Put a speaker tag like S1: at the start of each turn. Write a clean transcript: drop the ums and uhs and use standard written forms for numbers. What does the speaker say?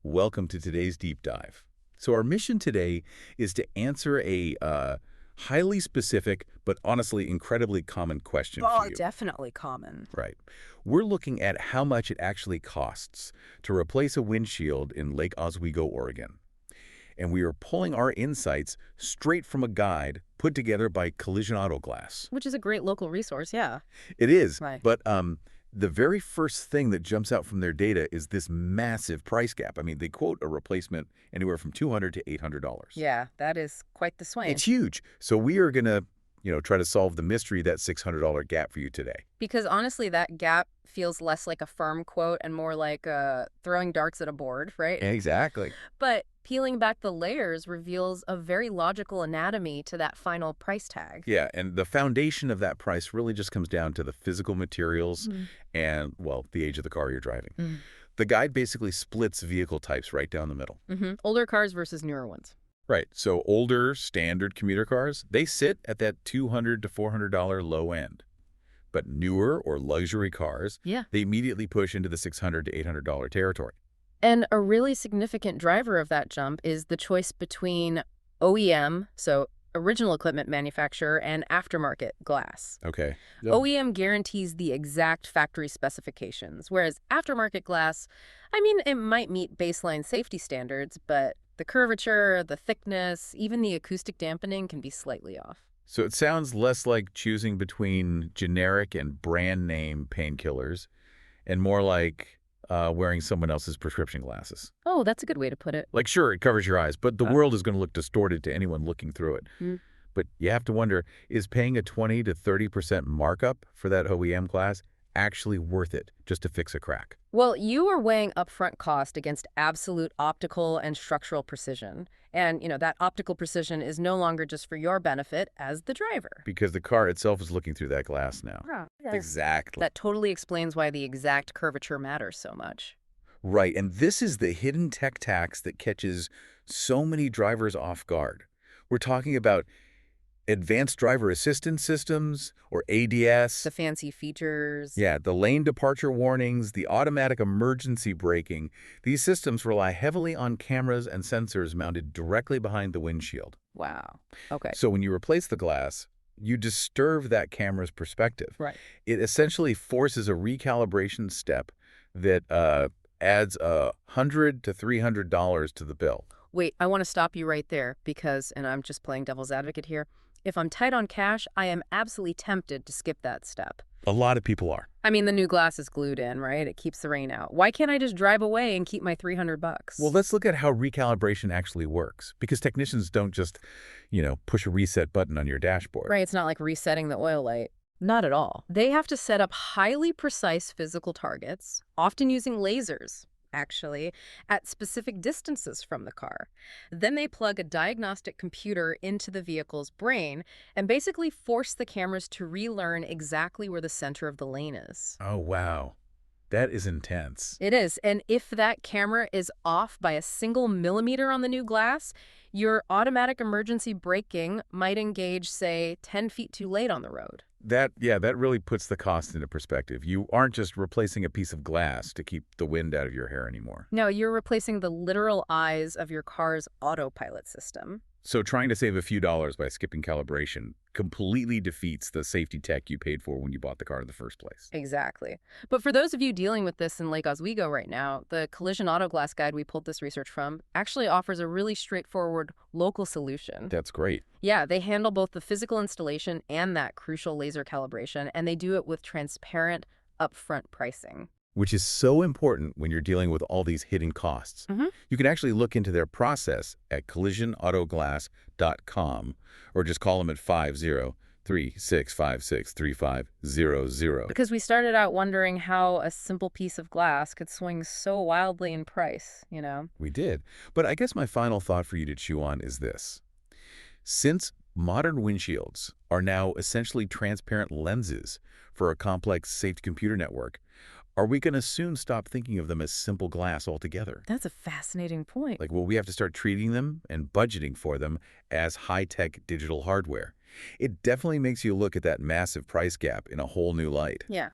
S1: welcome to today's deep dive. So our mission today is to answer a highly specific, but honestly incredibly common question
S2: Oh,
S1: for you.
S2: definitely common.
S1: Right. We're looking at how much it actually costs to replace a windshield in Lake Oswego, Oregon. And we are pulling our insights straight from a guide put together by Collision Auto Glass.
S2: Which is a great local resource, yeah.
S1: It is,
S2: Right.
S1: but the very first thing that jumps out from their data is this massive price gap. I mean, they quote a replacement anywhere from $200 to $800.
S2: Yeah, that is quite the swing.
S1: It's huge. So we are going to, try to solve the mystery, that $600 gap for you today.
S2: Because honestly, that gap feels less like a firm quote and more like throwing darts at a board, right?
S1: Exactly.
S2: But peeling back the layers reveals a very logical anatomy to that final price tag.
S1: Yeah, and the foundation of that price really just comes down to the physical materials and, well, the age of the car you're driving. The guide basically splits vehicle types right down the middle.
S2: Older cars versus newer ones.
S1: Right, so older, standard commuter cars, they sit at that $200 to $400 low end. But newer or luxury cars,
S2: Yeah.
S1: they immediately push into the $600 to $800 territory.
S2: And a really significant driver of that jump is the choice between OEM, so original equipment manufacturer, and aftermarket glass.
S1: Okay.
S2: OEM guarantees the exact factory specifications, whereas aftermarket glass, I mean, it might meet baseline safety standards, but the curvature, the thickness, even the acoustic dampening can be slightly off.
S1: So it sounds less like choosing between generic and brand name painkillers and more like wearing someone else's prescription glasses.
S2: Oh, that's a good way to put it.
S1: Like, sure, it covers your eyes, but the world is going to look distorted to anyone looking through it. But you have to wonder, is paying a 20 to 30% markup for that OEM glass actually worth it just to fix a crack?
S2: Well, you are weighing upfront cost against absolute optical and structural precision. And, that optical precision is no longer just for your benefit as the driver.
S1: Because the car itself is looking through that glass now.
S2: Yeah.
S1: Exactly.
S2: That totally explains why the exact curvature matters so much.
S1: Right, and this is the hidden tech tax that catches so many drivers off guard. We're talking about advanced driver assistance systems, or ADS.
S2: The fancy features.
S1: Yeah, the lane departure warnings, the automatic emergency braking. These systems rely heavily on cameras and sensors mounted directly behind the windshield.
S2: Wow. Okay.
S1: So when you replace the glass, you disturb that camera's perspective.
S2: Right.
S1: It essentially forces a recalibration step that adds $100 to $300 to the bill.
S2: Wait, I want to stop you right there because, and I'm just playing devil's advocate here, if I'm tight on cash, I am absolutely tempted to skip that step.
S1: A lot of people are.
S2: I mean, the new glass is glued in, right? It keeps the rain out. Why can't I just drive away and keep my $300?
S1: Well, let's look at how recalibration actually works, because technicians don't just, push a reset button on your dashboard.
S2: Right, it's not like resetting the oil light. Not at all. They have to set up highly precise physical targets, often using lasers, actually, at specific distances from the car. Then they plug a diagnostic computer into the vehicle's brain and basically force the cameras to relearn exactly where the center of the lane is.
S1: Oh, wow. That is intense.
S2: It is. And if that camera is off by a single millimeter on the new glass, your automatic emergency braking might engage, say, 10 feet too late on the road.
S1: That really puts the cost into perspective. You aren't just replacing a piece of glass to keep the wind out of your hair anymore.
S2: No, you're replacing the literal eyes of your car's autopilot system.
S1: So trying to save a few dollars by skipping calibration completely defeats the safety tech you paid for when you bought the car in the first place.
S2: Exactly. But for those of you dealing with this in Lake Oswego right now, the Collision Auto Glass guide we pulled this research from actually offers a really straightforward local solution.
S1: That's great.
S2: Yeah, they handle both the physical installation and that crucial laser calibration, and they do it with transparent, upfront pricing.
S1: Which is so important when you're dealing with all these hidden costs. You can actually look into their process at collisionautoglass.com or just call them at 50-3656-3500.
S2: Because we started out wondering how a simple piece of glass could swing so wildly in price,
S1: We did. But I guess my final thought for you to chew on is this. Since modern windshields are now essentially transparent lenses for a complex safety computer network, are we going to soon stop thinking of them as simple glass altogether?
S2: That's a fascinating point.
S1: Will we have to start treating them and budgeting for them as high-tech digital hardware? It definitely makes you look at that massive price gap in a whole new light.
S2: Yeah,